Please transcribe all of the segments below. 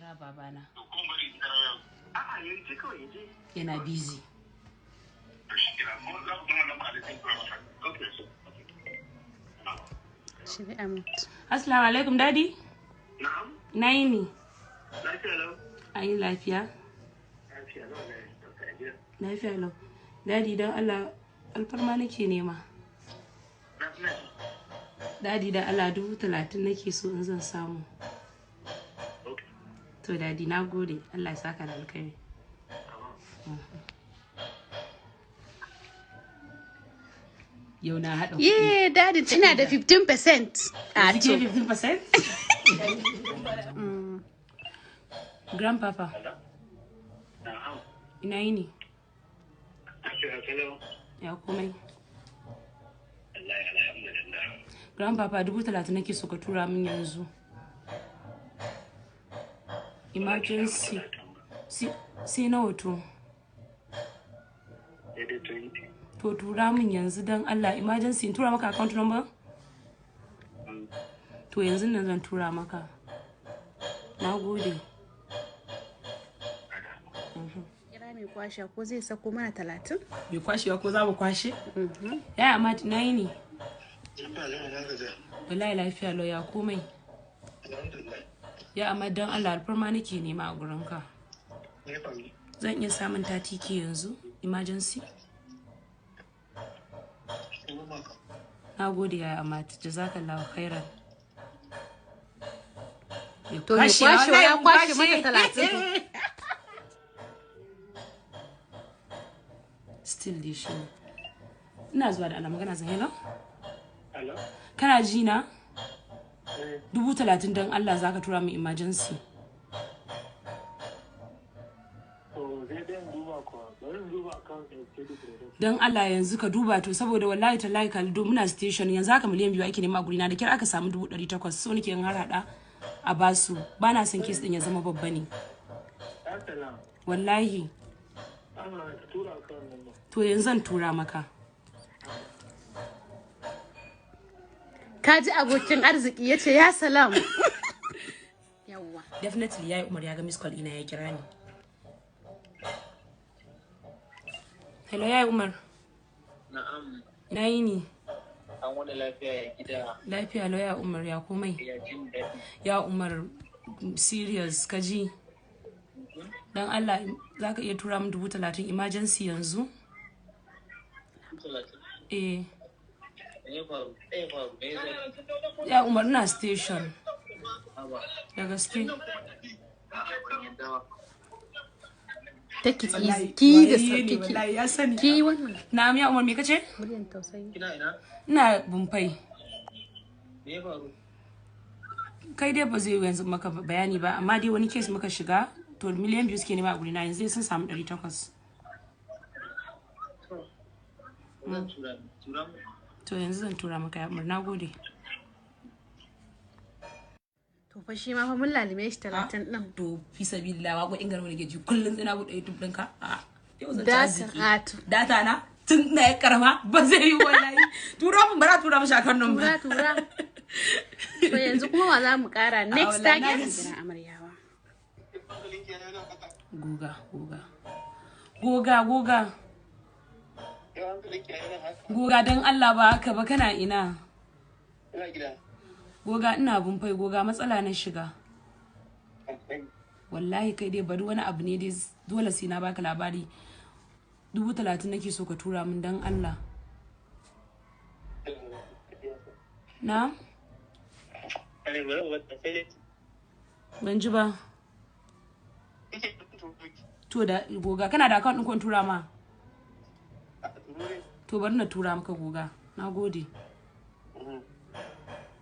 kira babana. Yana busy. Assalamu alaikum daddy. Na'am. Na yi ni. Lafiya lau. Ayi lafiya. Lafiya lau ne. Lafiya lau. Daddy dan Allah alfarma nake nema. Daddy dan Allah 30,000 nake so in zan samu. To daddy na gode. Allah ya saka da alkhairi. Yau na haɗa kuɗi. Yeah, daddy tana da 15%. Kike 15%? Grandpapa. Na'am. Ina yini? Lafiya Ya komai. Allah ya alhamdulillah. Grandpapa 30,000 nake so ka tura min yanzu. Emergency. Sai nawa to? Daidai 20. To tura min yanzu dan Allah emergency. In tura maka account number? To yanzu nan zan tura maka. Na gode. Kira mai kwashe ko zai sako mana 30? Mai kwashewa ko za mu kwashe? Ya amma na yi ne. Wallahi lafiya lau ya komai. Ya amma dan Allah alfarma nake nema a gurinka. Zan iya samun 30K yanzu emergency? Na gode ya amma jazakallahu khairan. To ya kwashe mata 30. Still dai shi. Ina zuwa da Allah magana zan hello? Hello? Kana ji na? 30,000 dan Allah zaka tura min emergency. Dan Allah yanzu ka duba to saboda wallahi tallahi Kalido muna station yanzu haka miliyan 2 ake nema a guri na da kyar aka samu 800 so nake in har hada a basu bana son case din ya zama babba ne. Wallahi. To yanzu zan tura maka. Kaji abokin arziki yace ya salam. Yawwa. Definitely yayi Umar ya ga miss call ina ya kira ni. Hello yayi Umar. Na'am. Na yi ni. An wani lafiya ya gida. Lafiya lau ya Umar ya komai. Ya jin daɗi. Ya Umar serious kaji. Dan Allah zaka iya tura min 30,000 emergency yanzu? 30. Ya Umar na station. Da gaske. Take ki da sauki Wallahi ya sani. ki wannan. Na'am ya Umar me kace? Muryan tausayi. Kina ina? Ina bumfai. Me ya faru? Kai dai ba zai yanzu maka bayani ba amma dai wani case muka shiga to miliyan 2 suke nema a guri na yanzu sun samu 800. To yanzu zan tura maka ya Umar nagode. To fa shi ma fa mun lalime shi 30 din. To fi sabilillah wako ingar wani geji kullun ina bude YouTube ɗinka. Yau zan Data data na tun na ya karama ba zai yi wallahi. Tura mun bara tura mishi akan nan ba. Tura. To yanzu kuma wa za mu kara next target gidan amaryawa. Goga. Goga dan Allah ba haka ba kana ina? Ina gida. Goga ina bumfai goga matsala na shiga. Wallahi kai dai bari wani abu ne dai dole sai na baka labari. 30,000 nake so ka tura min dan Allah. Na? Ban ji ba. To da goga kana da account ɗin kun tura ma? To bari na tura maka goga. Nagode.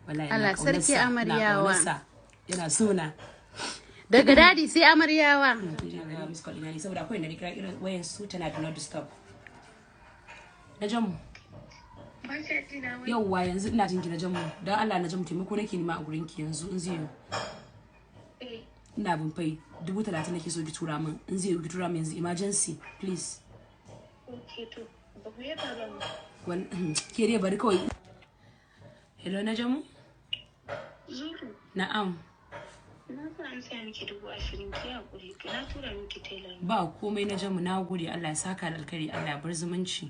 Wallahi Allah sarki amaryawa. Yana sona. Daga dadi sai amaryawa. Saboda akwai na kira irin wayan su tana do not disturb. Na jamu. Yauwa yanzu ina jinki na jamu. Dan Allah na jamu taimako nake nima a gurin ki yanzu in zai yi. Ina bin fai 30,000 nake so ki tura min. In zai yi ki tura min yanzu emergency please. Okay to ba ku yaba ba. Ke dai bari kawai. Hello na jamu? Zuru. Na'am. Na an saya miki 20,000 ki hakuri. Na tura miki tailor. Ba komai na jamu, na gode. Allah ya saka da alkhairi, Allah ya bar zumunci.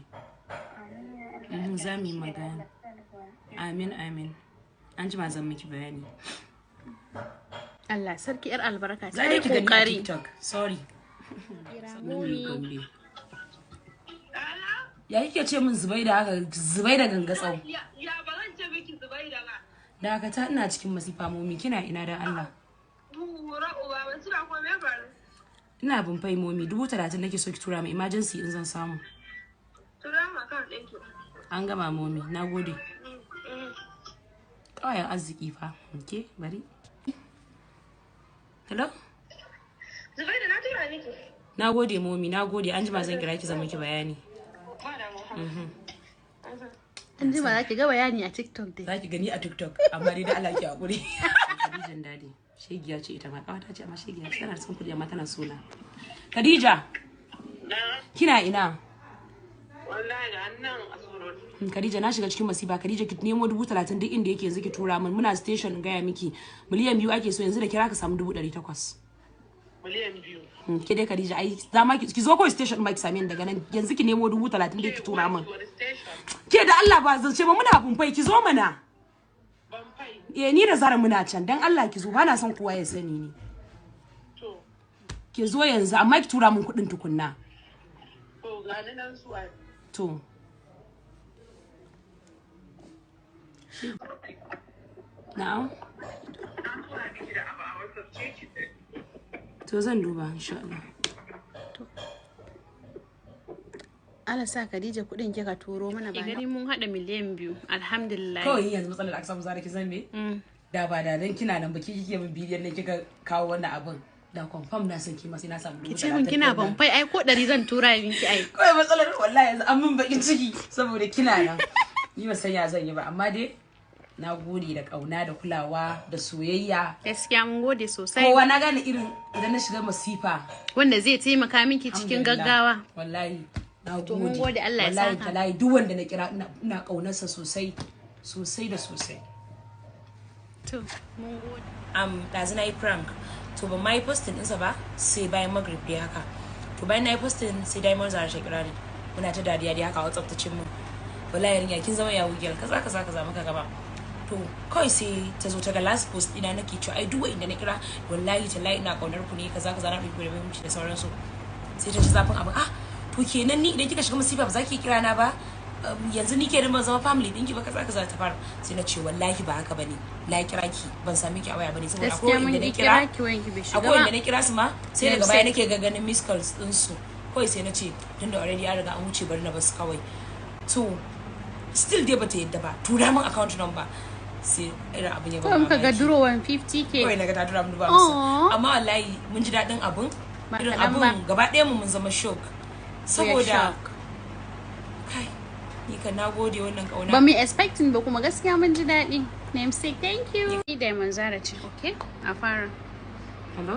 Za mu yi magana. Amin amin. An jima zan miki bayani. Allah sarki yar albarka. Za ki gani a TikTok. Sorry. Ya kike ce min Zubaida haka, Zubaida gangatsau. Ya ba zan ce miki Zubaida ba. Da haka ta ina cikin masifa momi, kina ina dan Allah. Wura uba ban tura ko me faru. Ina bin fai momi 30,000 nake so ki tura mai emergency in zan samu. Tura ma kan ɗinki. An gama momi, nagode. Kawayan arziki fa. Okay, bari. Hello? Zubaida na tura miki. Nagode momi, nagode. An jima zan kira ki zan miki bayani. An jima za ki ga bayani a TikTok dai. Za ki gani a TikTok, amma dai da Allah ki hakuri. Khadijan dadi. Shegiya ce ita ma, kawata ce amma shegiya tana son kudi amma tana sona. Khadija. Kina ina? Wallahi da annan asoro. Khadija na shiga cikin masifa. Khadija ki nemo 30,000 duk inda yake yanzu ki tura min. Muna station gaya miki. Miliyan 2 ake so yanzu da kira ka samu 800,000. Miliyan 2. Ke dai Khadija ai dama ki zo ko station ma ki same ni daga nan yanzu ki nemo 30,000 da ki tura min. Ke da Allah ba zance ba muna bumfai ki zo mana. Ni da Zara muna can dan Allah ki zo ba na son kowa ya sani ni. To. Ki zo yanzu amma ki tura min kudin tukunna. To ga ni nan zuwa. To. Na'am. To zan duba insha Allah. Allah sa Khadija kudin kika turo mana ba. Gani mun hada miliyan 2. Alhamdulillah. Kawai yanzu matsalar da aka samu Zara ki san me? Da ba da dan kina nan baki kike min bidiyon ne kika kawo wannan abin. Da confirm na san ki ma sai na samu. Ki ce min kina ban fai ai ko 100 zan tura miki ai. Kawai matsalar wallahi yanzu an min bakin ciki saboda kina nan. Ni ba san ya zan yi ba amma dai na gode da kauna da kulawa da soyayya. Gaskiya mun gode sosai. Kowa na gane irin idan na shiga masifa wanda zai taimaka miki cikin gaggawa. Wallahi na gode. To mun gode Allah ya saka. Wallahi duk wanda na kira ina kaunarsa sosai sosai da sosai. To mun gode. Dazu na yi prank. To ban mai posting ɗinsa ba sai bayan Maghrib dai haka. To bayan na yi posting sai Diamond Zara ta kira ni. Muna ta dariya dai haka WhatsApp ta cin mu. Wallahi yarinya kin zama yawo gel kaza muka gaba. To kawai sai ta zo ta ga last post ina nake cewa ai duk inda na kira wallahi tallahi ina kaunar ku ne kaza na rubuta da muhimmanci da sauransu. Sai ta ji zafin abin to kenan ni idan kika shiga masifa ba za ki kira na ba yanzu ni ke da zama family dinki ba kaza ta fara sai na ce wallahi ba haka bane na kira ki ban sami ki a waya bane saboda akwai inda na kira akwai inda na kira su ma sai daga baya nake ga ganin miss calls din su kawai sai na ce tunda already ya riga an wuce bari na basu kawai to still dai bata yadda ba tura min account number sai irin abin ya ba muka ga duro 150k kawai naga ta tura min ba amma wallahi mun ji dadin abun irin abun gaba ɗaya mu mun zama shock saboda kai ni ka nagode wannan kauna ba mu expecting ba kuma gaskiya mun ji daɗi namesake thank you ni da Manzara ce okay a fara hello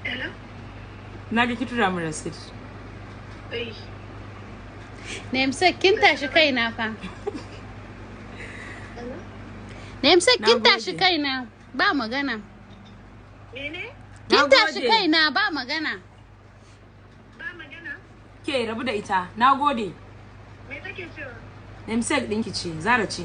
Hello? na ga ki tura min receipt namesake kin tashi kaina fa namesake kin tashi kaina ba magana Mene? kin tashi kaina ba magana Ba magana? ke rabu da ita nagode Me take cewa? namesake ɗinki ce Zara ce